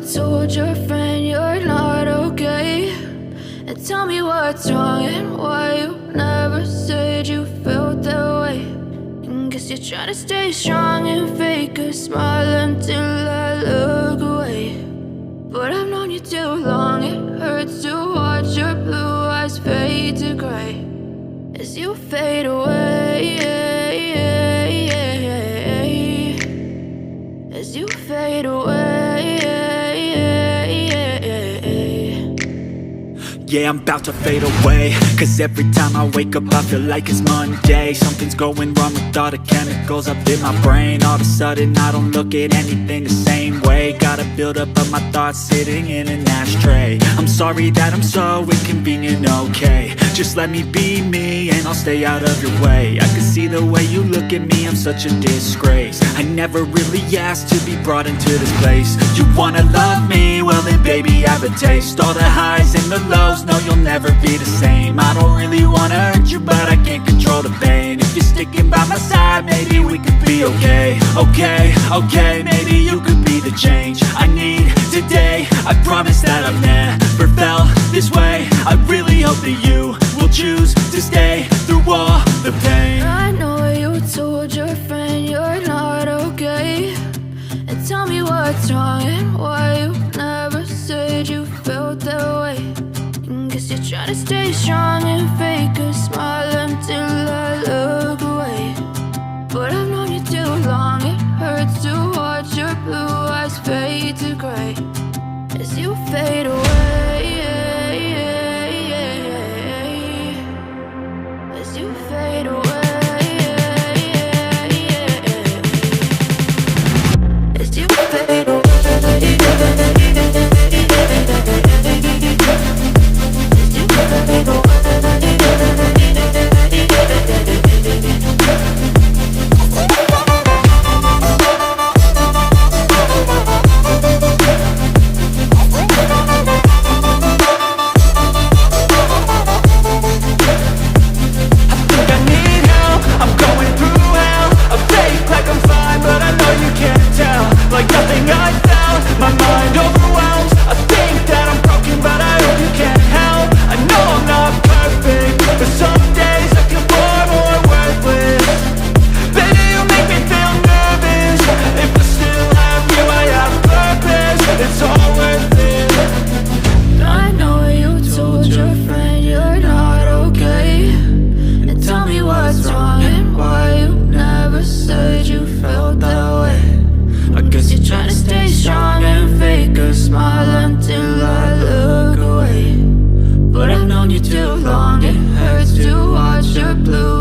you told your friend you're not okay. And tell me what's wrong and why you never said you felt that way. And guess you're trying to stay strong and fake a smile until I look away. But I've known you too long, it hurts to watch your blue eyes fade to gray as you fade away, as you fade away. Yeah, I'm about to fade away, cause every time I wake up I feel like it's Monday. Something's going wrong with all the chemicals up in my brain. All of a sudden I don't look at anything the same way. Got a buildup of my thoughts sitting in an ashtray. I'm sorry that I'm so inconvenient, okay. Just let me be me and I'll stay out of your way. I can see the way you look at me, I'm such a disgrace. I never really asked to be brought into this place. You wanna love me? Well then baby I have a taste. All the highs and the lows, no you'll never be the same. I don't really wanna hurt you but I can't control the pain. If you're sticking by my side maybe we could be okay. Okay, maybe you could be the change I need today. I promise that I've never felt this way. I really hope that you will choose to stay through all the pain. I know you told your friend you're not okay. And tell me what's wrong and why you never said you felt that way. And guess you're trying to stay strong and fake a smile until I look away. But I've known you too long, it hurts to watch your blue eyes fade to gray as you fade away, as you fade away, as you fade away. Until I look away. But I've known you too long, it hurts to watch your blue